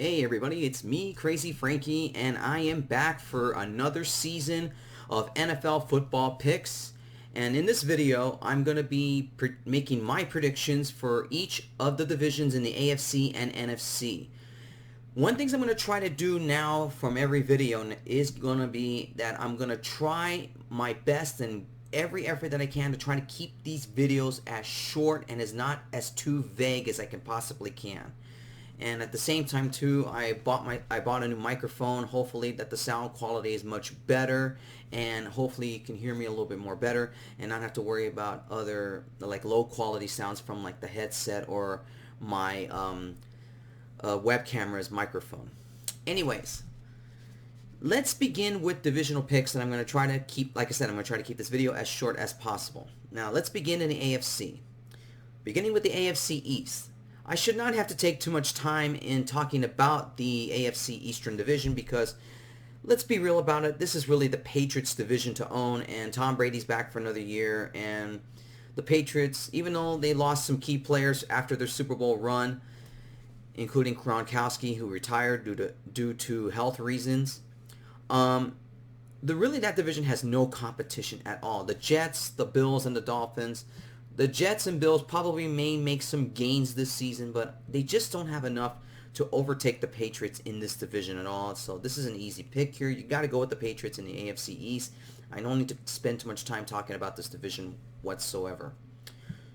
Hey everybody, it's me, Crazyfrankie, and I am back for another season of NFL football picks. And in this video, I'm going to be making my predictions for each of the divisions in the AFC and NFC. One thing I'm going to try to do now from every video is going to be that I'm going to try my best and every effort that I can to try to keep these videos as short and as not as too vague as I can possibly can. And at the same time too, I bought a new microphone. Hopefully that the sound quality is much better, and hopefully you can hear me a little bit more better and not have to worry about other like low quality sounds from like the headset or my web camera's microphone. Anyways, let's begin with divisional picks, and I'm going to try to keep, like I said, I'm going to try to keep this video as short as possible. Now let's begin in the AFC. Beginning with the AFC East. I should not have to take too much time in talking about the AFC Eastern Division because, let's be real about it, this is really the Patriots division to own, and Tom Brady's back for another year, and the Patriots, even though they lost some key players after their Super Bowl run, including Gronkowski, who retired due to health reasons, that division has no competition at all. The Jets, the Bills, and the Dolphins. The Jets and Bills probably may make some gains this season, but they just don't have enough to overtake the Patriots in this division at all. So this is an easy pick here. You got to go with the Patriots in the AFC East. I don't need to spend too much time talking about this division whatsoever.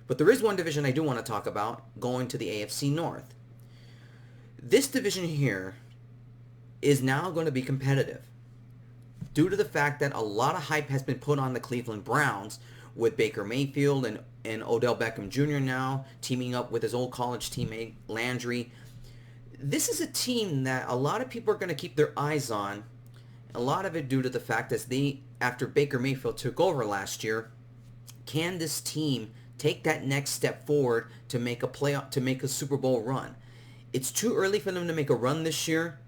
But there is one division I do want to talk about, going to the AFC North. This division here is now going to be competitive due to the fact that a lot of hype has been put on the Cleveland Browns with Baker Mayfield and Odell Beckham Jr. now teaming up with his old college teammate Landry. This is a team that a lot of people are going to keep their eyes on. A lot of it due to the fact that after Baker Mayfield took over last year, can this team take that next step forward to make a Super Bowl run? It's too early for them to make a run this year,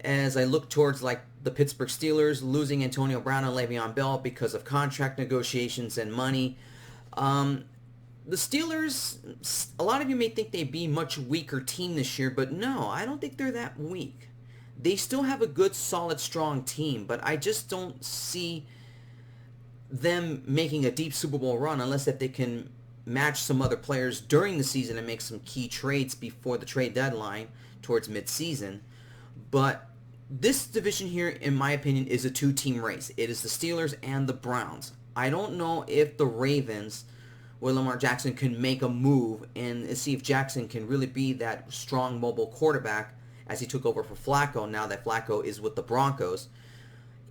as I look towards like the Pittsburgh Steelers losing Antonio Brown and Le'Veon Bell because of contract negotiations and money. The Steelers, a lot of you may think they'd be a much weaker team this year, but no, I don't think they're that weak. They still have a good, solid, strong team, but I just don't see them making a deep Super Bowl run unless that they can match some other players during the season and make some key trades before the trade deadline towards mid-season. But this division here, in my opinion, is a two-team race. It is the Steelers and the Browns. I don't know if the Ravens, where Lamar Jackson, can make a move and see if Jackson can really be that strong, mobile quarterback as he took over for Flacco now that Flacco is with the Broncos.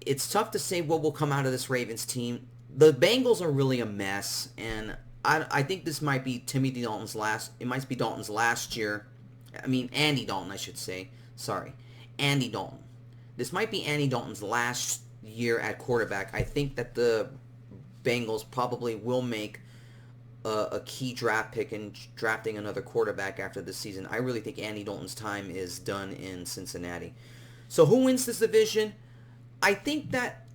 It's tough to say what will come out of this Ravens team. The Bengals are really a mess, and I think this might be Andy Dalton's last year. I mean, Andy Dalton, I should say. Sorry. Andy Dalton. This might be Andy Dalton's last year at quarterback. I think that the Bengals probably will make a key draft pick in drafting another quarterback after this season. I really think Andy Dalton's time is done in Cincinnati. So who wins this division? I think that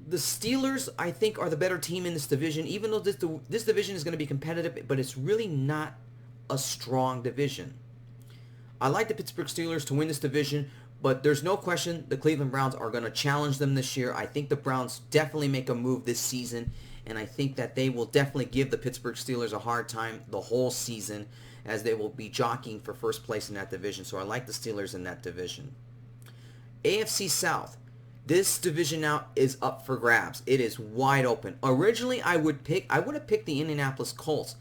the Steelers, are the better team in this division, even though this division is going to be competitive, but it's really not a strong division. I like the Pittsburgh Steelers to win this division, but there's no question the Cleveland Browns are going to challenge them this year. I think the Browns definitely make a move this season, and I think that they will definitely give the Pittsburgh Steelers a hard time the whole season, as they will be jockeying for first place in that division. So I like the Steelers in that division. AFC South. This division now is up for grabs. It is wide open. Originally, I would have picked the Indianapolis Colts.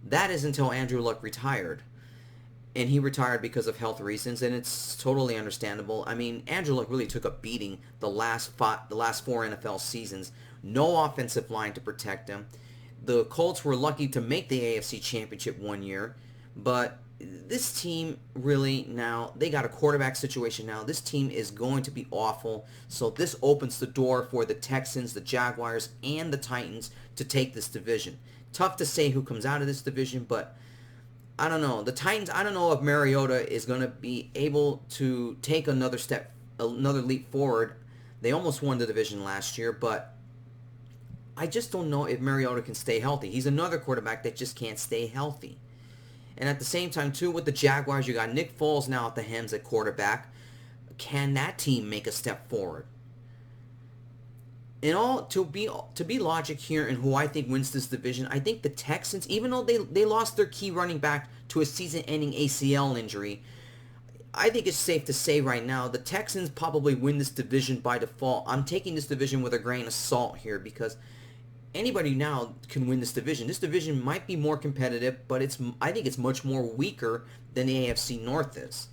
That is until Andrew Luck retired. And he retired because of health reasons, and it's totally understandable. I mean, Andrew Luck really took a beating the last 4 NFL seasons. No offensive line to protect him. The Colts were lucky to make the AFC Championship one year, but this team really now, they got a quarterback situation now. This team is going to be awful, so this opens the door for the Texans, the Jaguars, and the Titans to take this division. Tough to say who comes out of this division, but I don't know. The Titans, I don't know if Mariota is going to be able to take another leap forward. They almost won the division last year, but I just don't know if Mariota can stay healthy. He's another quarterback that just can't stay healthy. And at the same time, too, with the Jaguars, you got Nick Foles now at the helm at quarterback. Can that team make a step forward? In all, to be logic here and who I think wins this division, I think the Texans, even though they lost their key running back to a season-ending ACL injury, I think it's safe to say right now the Texans probably win this division by default. I'm taking this division with a grain of salt here because anybody now can win this division. This division might be more competitive, but I think it's much more weaker than the AFC North is.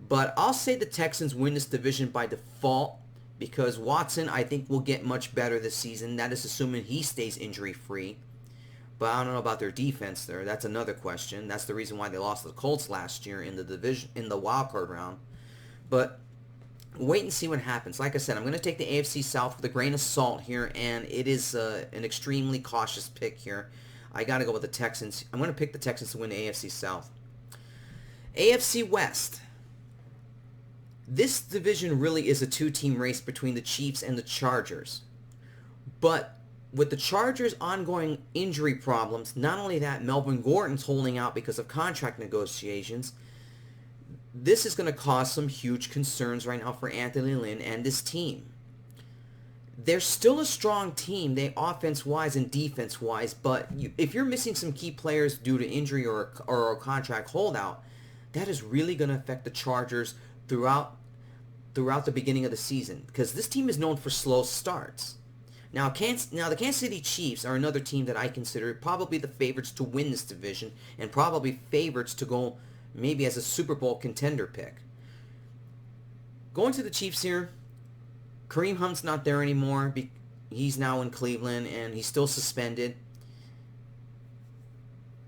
But I'll say the Texans win this division by default because Watson, I think, will get much better this season. That is assuming he stays injury-free. But I don't know about their defense there. That's another question. That's the reason why they lost to the Colts last year in the division, in the wild card round. But wait and see what happens. Like I said, I'm going to take the AFC South with a grain of salt here, and it is an extremely cautious pick here. I got to go with the Texans. I'm going to pick the Texans to win the AFC South. AFC West. This division really is a two-team race between the Chiefs and the Chargers. But with the Chargers' ongoing injury problems, not only that, Melvin Gordon's holding out because of contract negotiations. This is going to cause some huge concerns right now for Anthony Lynn and this team. They're still a strong team, they offense-wise and defense-wise, but if you're missing some key players due to injury or a contract holdout, that is really going to affect the Chargers throughout the beginning of the season because this team is known for slow starts. Now the Kansas City Chiefs are another team that I consider probably the favorites to win this division and probably favorites to go maybe as a Super Bowl contender pick. Going to the Chiefs here, Kareem Hunt's not there anymore. He's now in Cleveland and he's still suspended.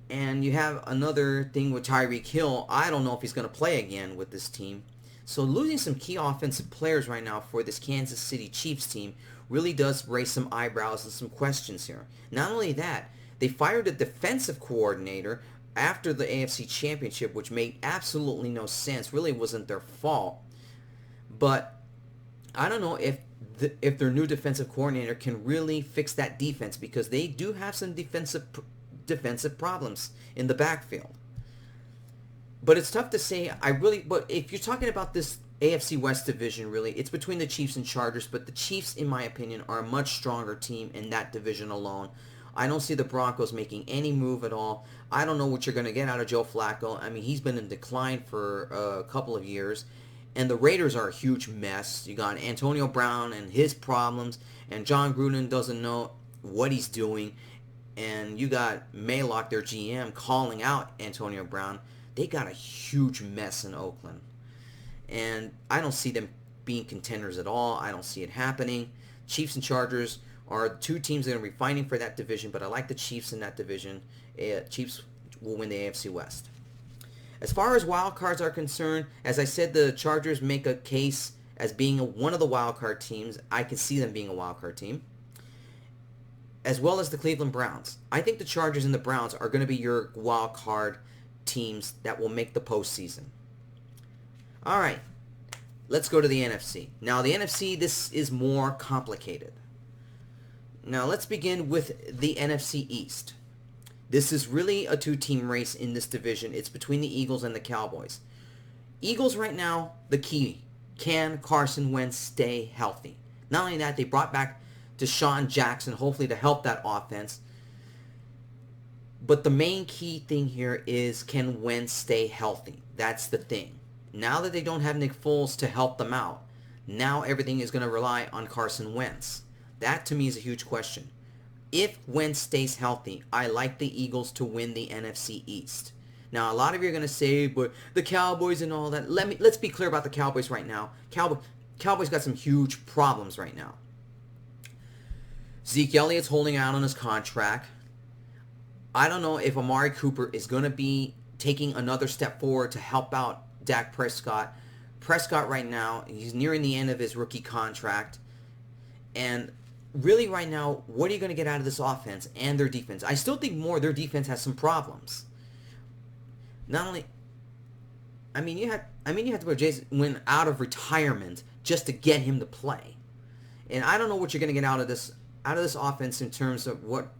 And you have another thing with Tyreek Hill. I don't know if he's going to play again with this team. So losing some key offensive players right now for this Kansas City Chiefs team really does raise some eyebrows and some questions here. Not only that, they fired a defensive coordinator after the AFC Championship, which made absolutely no sense. Really wasn't their fault. But I don't know if their new defensive coordinator can really fix that defense because they do have some defensive problems in the backfield. But it's tough to say. But if you're talking about this AFC West division, really, it's between the Chiefs and Chargers. But the Chiefs, in my opinion, are a much stronger team in that division alone. I don't see the Broncos making any move at all. I don't know what you're going to get out of Joe Flacco. I mean, he's been in decline for a couple of years. And the Raiders are a huge mess. You got Antonio Brown and his problems. And John Gruden doesn't know what he's doing. And you got Maylock, their GM, calling out Antonio Brown. They got a huge mess in Oakland. And I don't see them being contenders at all. I don't see it happening. Chiefs and Chargers are two teams that are going to be fighting for that division, but I like the Chiefs in that division. Chiefs will win the AFC West. As far as wild cards are concerned, as I said, the Chargers make a case as being one of the wild card teams. I can see them being a wild card team. As well as the Cleveland Browns. I think the Chargers and the Browns are going to be your wild card teams that will make the postseason. All right, let's go to the NFC. Now, the NFC, this is more complicated. Now, let's begin with the NFC East. This is really a two-team race in this division. It's between the Eagles and the Cowboys. Eagles right now, the key. Can Carson Wentz stay healthy? Not only that, they brought back Deshaun Jackson, hopefully to help that offense. But the main key thing here is, can Wentz stay healthy? That's the thing. Now that they don't have Nick Foles to help them out, now everything is going to rely on Carson Wentz. That to me is a huge question. If Wentz stays healthy, I like the Eagles to win the NFC East. Now, a lot of you are going to say, but the Cowboys and all that. Let's be clear about the Cowboys right now. Cowboys got some huge problems right now. Zeke Elliott's holding out on his contract. I don't know if Amari Cooper is going to be taking another step forward to help out Dak Prescott. Prescott right now, he's nearing the end of his rookie contract. And really right now, what are you going to get out of this offense and their defense? I still think their defense has some problems. Not only, you have to put Jason Wynn out of retirement just to get him to play. And I don't know what you're going to get out of this offense in terms of what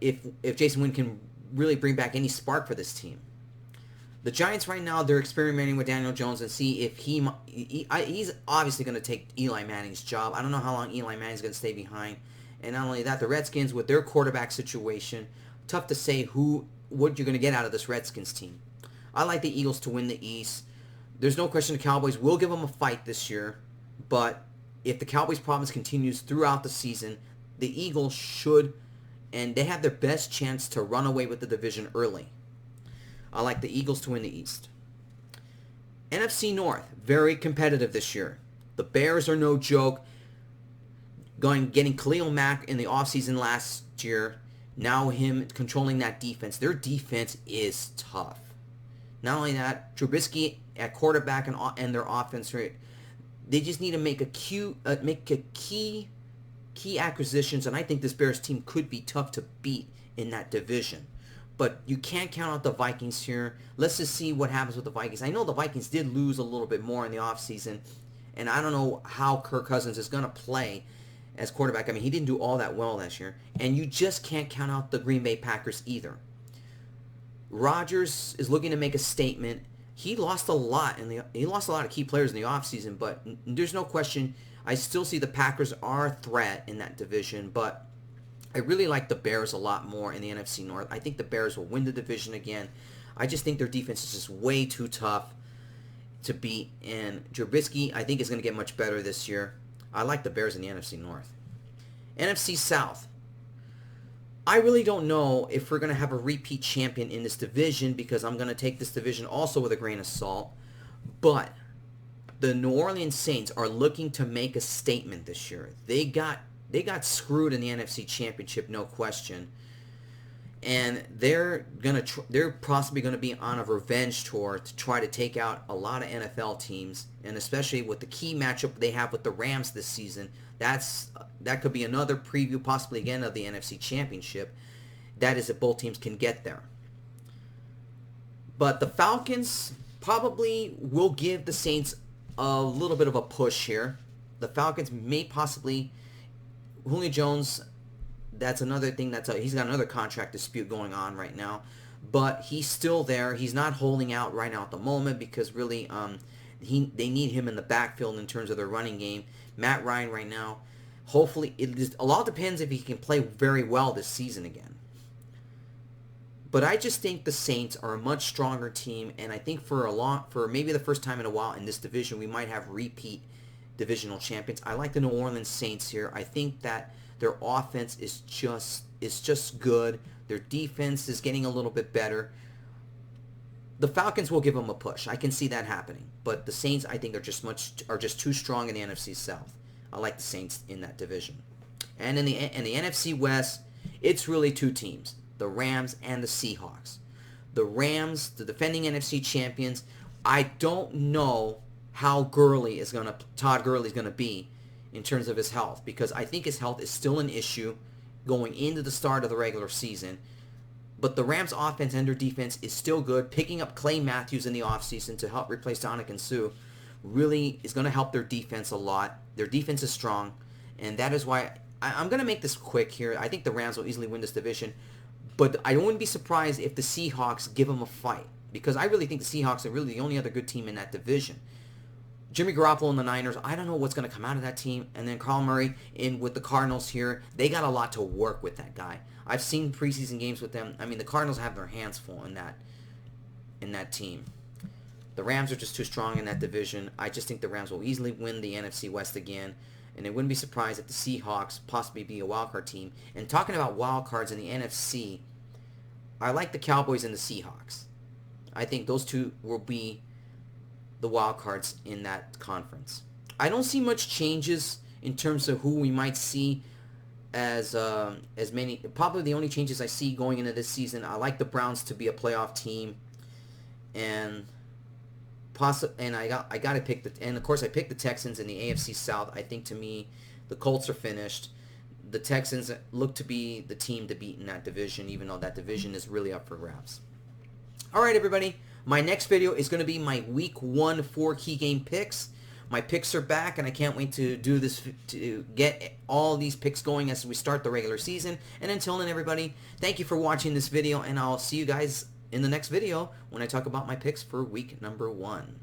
if Jason Wynn can really bring back any spark for this team. The Giants right now, they're experimenting with Daniel Jones and see if he's obviously going to take Eli Manning's job. I don't know how long Eli Manning's going to stay behind. And not only that, the Redskins with their quarterback situation, tough to say what you're going to get out of this Redskins team. I like the Eagles to win the East. There's no question the Cowboys will give them a fight this year, but if the Cowboys' problems continues throughout the season, the Eagles should, and they have their best chance to run away with the division early. I like the Eagles to win the East. NFC North, very competitive this year. The Bears are no joke. Getting Khalil Mack in the offseason last year. Now him controlling that defense. Their defense is tough. Not only that, Trubisky at quarterback and their offense, right? They just need to make key acquisitions, and I think this Bears team could be tough to beat in that division. But you can't count out the Vikings here. Let's just see what happens with the Vikings. I know the Vikings did lose a little bit more in the offseason, and I don't know how Kirk Cousins is going to play as quarterback. I mean, he didn't do all that well last year. And you just can't count out the Green Bay Packers either. Rodgers is looking to make a statement. He lost a lot of key players in the offseason, but there's no question. I still see the Packers are a threat in that division, but I really like the Bears a lot more in the NFC North. I think the Bears will win the division again. I just think their defense is just way too tough to beat, and Trubisky, I think, is going to get much better this year. I like the Bears in the NFC North. NFC South. I really don't know if we're going to have a repeat champion in this division because I'm going to take this division also with a grain of salt. But the New Orleans Saints are looking to make a statement this year. They got screwed in the NFC Championship, no question. And they're possibly going to be on a revenge tour to try to take out a lot of NFL teams, and especially with the key matchup they have with the Rams this season. That could be another preview, possibly again, of the NFC Championship. That is if both teams can get there. But the Falcons probably will give the Saints a little bit of a push here. The Falcons may possibly... Julio Jones, that's another thing. He's got another contract dispute going on right now, but he's still there. He's not holding out right now at the moment because really, they need him in the backfield in terms of their running game. Matt Ryan right now, hopefully, a lot depends if he can play very well this season again. But I just think the Saints are a much stronger team, and I think for maybe the first time in a while in this division, we might have repeat divisional champions. I like the New Orleans Saints here. I think that their offense is just good. Their defense is getting a little bit better. The Falcons will give them a push. I can see that happening. But the Saints, I think, are just too strong in the NFC South. I like the Saints in that division. And in the NFC West, it's really two teams, the Rams and the Seahawks. The Rams, the defending NFC champions, I don't know how Todd Gurley is going to be in terms of his health, because I think his health is still an issue going into the start of the regular season. But the Rams' offense and their defense is still good. Picking up Clay Matthews in the offseason to help replace Dominican Suh really is going to help their defense a lot. Their defense is strong, and that is why I'm going to make this quick here. I think the Rams will easily win this division, but I wouldn't be surprised if the Seahawks give them a fight, because I really think the Seahawks are really the only other good team in that division. Jimmy Garoppolo and the Niners, I don't know what's going to come out of that team. And then Carl Murray in with the Cardinals here. They got a lot to work with, that guy. I've seen preseason games with them. I mean, the Cardinals have their hands full in that team. The Rams are just too strong in that division. I just think the Rams will easily win the NFC West again. And it wouldn't be surprised if the Seahawks possibly be a wildcard team. And talking about wildcards in the NFC, I like the Cowboys and the Seahawks. I think those two will be the wild cards in that conference. I don't see much changes in terms of who we might see as many. Probably the only changes I see going into this season, I like the Browns to be a playoff team, and I got to pick and of course I picked the Texans in the AFC South. I think, to me, the Colts are finished. The Texans look to be the team to beat in that division, even though that division is really up for grabs. All right, everybody. My next video is going to be my Week 1 4 key game picks. My picks are back, and I can't wait to do this, to get all these picks going as we start the regular season. And until then, everybody, thank you for watching this video, and I'll see you guys in the next video when I talk about my picks for week number 1.